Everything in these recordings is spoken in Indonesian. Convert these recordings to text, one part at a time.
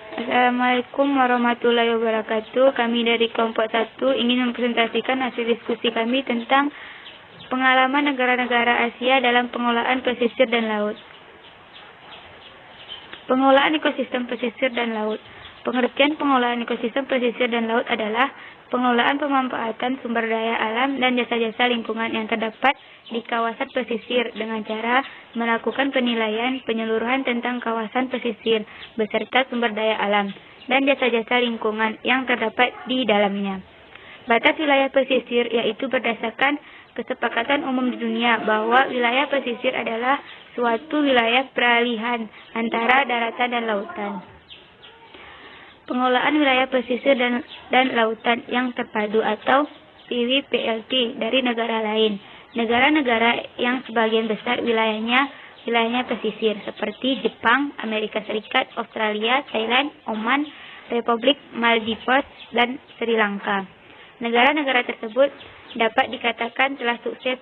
Assalamualaikum warahmatullahi wabarakatuh. Kami dari kelompok 1 ingin mempresentasikan hasil diskusi kami tentang pengalaman negara-negara Asia dalam pengelolaan pesisir dan laut. Pengelolaan ekosistem pesisir dan laut. Pengertian pengelolaan ekosistem pesisir dan laut adalah pengelolaan pemanfaatan sumber daya alam dan jasa-jasa lingkungan yang terdapat di kawasan pesisir dengan cara melakukan penilaian penyeluruhan tentang kawasan pesisir beserta sumber daya alam dan jasa-jasa lingkungan yang terdapat di dalamnya. Batas wilayah pesisir yaitu berdasarkan kesepakatan umum di dunia bahwa wilayah pesisir adalah suatu wilayah peralihan antara daratan dan lautan. Pengelolaan wilayah pesisir dan lautan yang terpadu atau PWPLT dari negara lain. Negara-negara yang sebagian besar wilayahnya pesisir seperti Jepang, Amerika Serikat, Australia, Thailand, Oman, Republik Maldives, dan Sri Lanka. Negara-negara tersebut dapat dikatakan telah sukses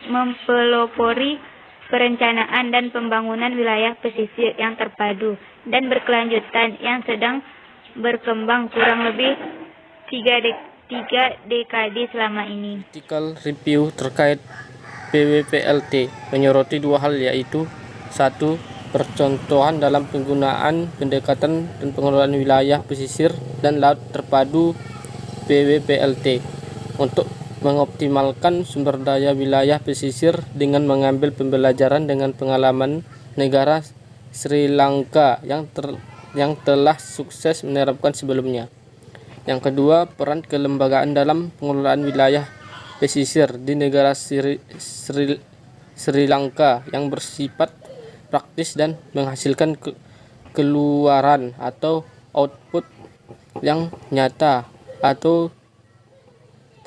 mempelopori perencanaan dan pembangunan wilayah pesisir yang terpadu dan berkelanjutan yang sedang berkembang kurang lebih 3 dekade selama ini. Artikel review terkait PWPLT menyoroti dua hal, yaitu 1. Percontohan dalam penggunaan pendekatan dan pengelolaan wilayah pesisir dan laut terpadu PWPLT untuk mengoptimalkan sumber daya wilayah pesisir dengan mengambil pembelajaran dengan pengalaman negara Sri Lanka yang telah sukses menerapkan sebelumnya. Yang kedua, peran kelembagaan dalam pengelolaan wilayah pesisir di negara Sri Lanka yang bersifat praktis dan menghasilkan keluaran atau output yang nyata atau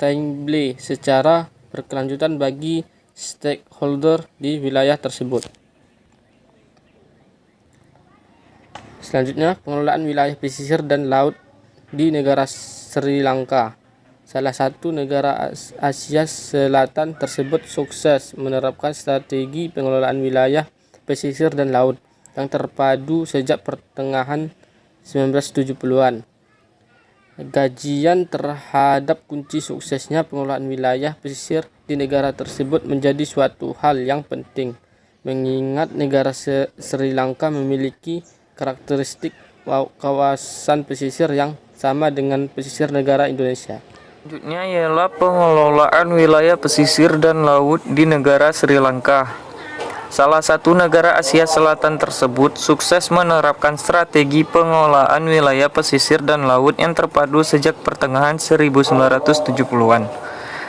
tangible secara berkelanjutan bagi stakeholder di wilayah tersebut. Selanjutnya, pengelolaan wilayah pesisir dan laut di negara Sri Lanka. Salah satu negara Asia Selatan tersebut sukses menerapkan strategi pengelolaan wilayah pesisir dan laut yang terpadu sejak pertengahan 1970-an. Kajian terhadap kunci suksesnya pengelolaan wilayah pesisir di negara tersebut menjadi suatu hal yang penting, mengingat negara Sri Lanka memiliki karakteristik kawasan pesisir yang sama dengan pesisir negara Indonesia. Selanjutnya ialah pengelolaan wilayah pesisir dan laut di negara Sri Lanka. Salah satu negara Asia Selatan tersebut sukses menerapkan strategi pengelolaan wilayah pesisir dan laut yang terpadu sejak pertengahan 1970-an.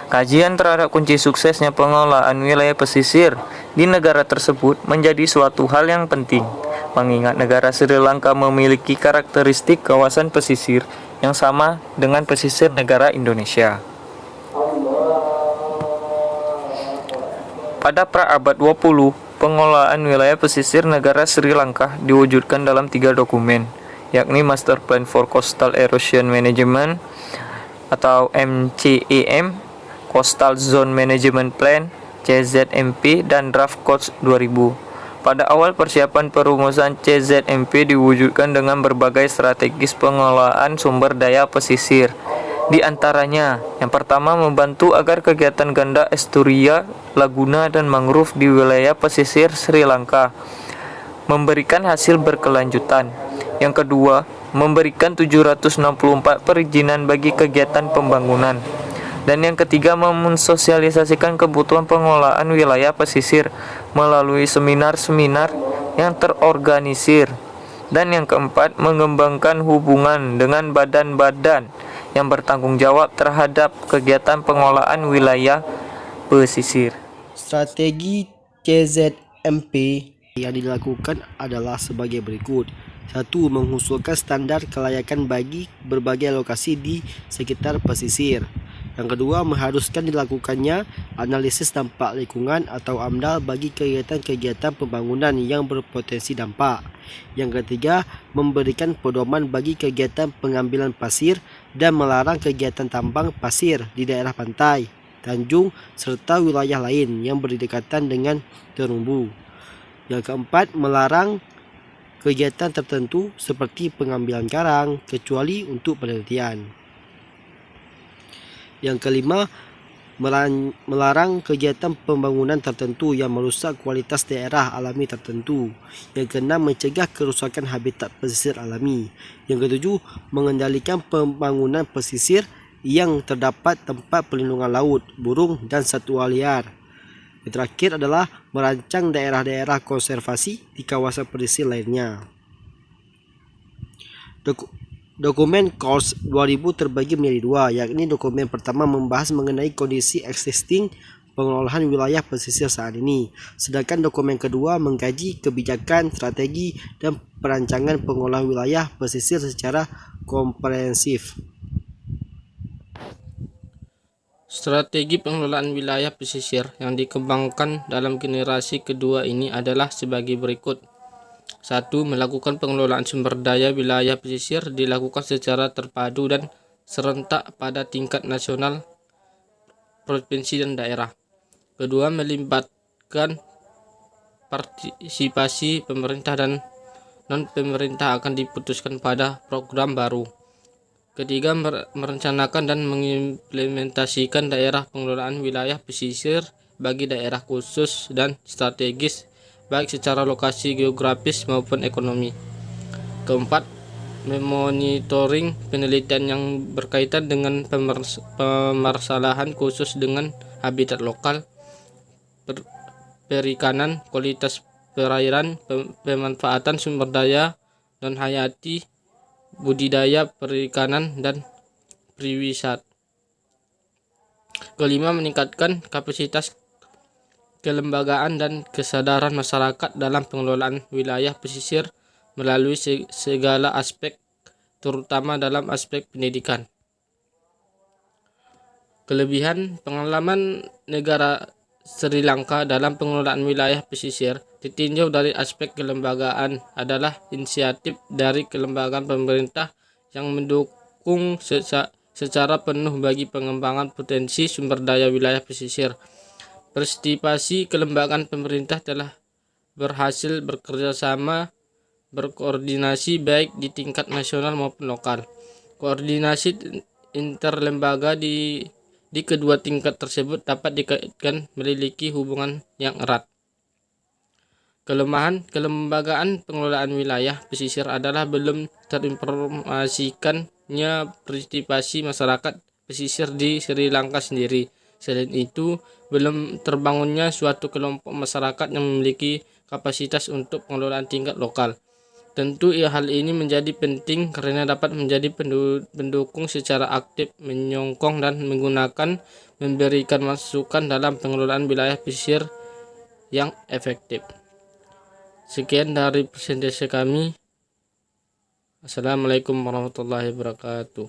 Kajian terhadap kunci suksesnya pengelolaan wilayah pesisir di negara tersebut menjadi suatu hal yang penting, mengingat negara Sri Lanka memiliki karakteristik kawasan pesisir yang sama dengan pesisir negara Indonesia. Pada pra-abad 20, pengelolaan wilayah pesisir negara Sri Lanka diwujudkan dalam 3 dokumen, yakni Master Plan for Coastal Erosion Management atau MCEM, Coastal Zone Management Plan CZMP, dan Draft Coast 2000. Pada awal persiapan perumusan CZMP diwujudkan dengan berbagai strategis pengelolaan sumber daya pesisir. Di antaranya, yang pertama membantu agar kegiatan ganda estuaria, laguna, dan mangrove di wilayah pesisir Sri Lanka memberikan hasil berkelanjutan. Yang kedua, memberikan 764 perizinan bagi kegiatan pembangunan. Dan yang ketiga, mensosialisasikan kebutuhan pengelolaan wilayah pesisir melalui seminar-seminar yang terorganisir. Dan yang keempat, mengembangkan hubungan dengan badan-badan yang bertanggung jawab terhadap kegiatan pengelolaan wilayah pesisir. Strategi CZMP yang dilakukan adalah sebagai berikut. 1. Mengusulkan standar kelayakan bagi berbagai lokasi di sekitar pesisir. Yang kedua, mengharuskan dilakukannya analisis dampak lingkungan atau AMDAL bagi kegiatan-kegiatan pembangunan yang berpotensi dampak. Yang ketiga, memberikan pedoman bagi kegiatan pengambilan pasir dan melarang kegiatan tambang pasir di daerah pantai, tanjung, serta wilayah lain yang berdekatan dengan terumbu. Yang keempat, melarang kegiatan tertentu seperti pengambilan karang kecuali untuk penelitian. Yang kelima, melarang kegiatan pembangunan tertentu yang merusak kualitas daerah alami tertentu. Yang keenam, mencegah kerusakan habitat pesisir alami. Yang ketujuh, mengendalikan pembangunan pesisir yang terdapat tempat perlindungan laut, burung dan satwa liar. Yang terakhir adalah merancang daerah-daerah konservasi di kawasan pesisir lainnya. Dokumen KORS 2000 terbagi menjadi dua, yakni dokumen pertama membahas mengenai kondisi existing pengelolaan wilayah pesisir saat ini, sedangkan dokumen kedua mengkaji kebijakan, strategi, dan perancangan pengelolaan wilayah pesisir secara komprehensif. Strategi pengelolaan wilayah pesisir yang dikembangkan dalam generasi kedua ini adalah sebagai berikut. 1. Melakukan pengelolaan sumber daya wilayah pesisir dilakukan secara terpadu dan serentak pada tingkat nasional, provinsi, dan daerah. Kedua, melibatkan partisipasi pemerintah dan non-pemerintah akan diputuskan pada program baru. Ketiga, merencanakan dan mengimplementasikan daerah pengelolaan wilayah pesisir bagi daerah khusus dan strategis, baik secara lokasi geografis maupun ekonomi. Keempat, memonitoring penelitian yang berkaitan dengan pemasalahan khusus dengan habitat lokal, perikanan, kualitas perairan, pemanfaatan sumber daya non-hayati, budidaya perikanan, dan pariwisata. Kelima, meningkatkan kapasitas kelembagaan dan kesadaran masyarakat dalam pengelolaan wilayah pesisir melalui segala aspek, terutama dalam aspek pendidikan. Kelebihan pengalaman negara Sri Lanka dalam pengelolaan wilayah pesisir ditinjau dari aspek kelembagaan adalah inisiatif dari kelembagaan pemerintah yang mendukung secara penuh bagi pengembangan potensi sumber daya wilayah pesisir. Partisipasi kelembagaan pemerintah telah berhasil bekerja sama, berkoordinasi baik di tingkat nasional maupun lokal. Koordinasi interlembaga di kedua tingkat tersebut dapat dikaitkan memiliki hubungan yang erat. Kelemahan kelembagaan pengelolaan wilayah pesisir adalah belum terinformasikannya partisipasi masyarakat pesisir di Sri Lanka sendiri. Selain itu, belum terbangunnya suatu kelompok masyarakat yang memiliki kapasitas untuk pengelolaan tingkat lokal. Tentu hal ini menjadi penting karena dapat menjadi pendukung secara aktif, menyokong dan memberikan masukan dalam pengelolaan wilayah pesisir yang efektif. Sekian dari presentasi kami. Assalamualaikum warahmatullahi wabarakatuh.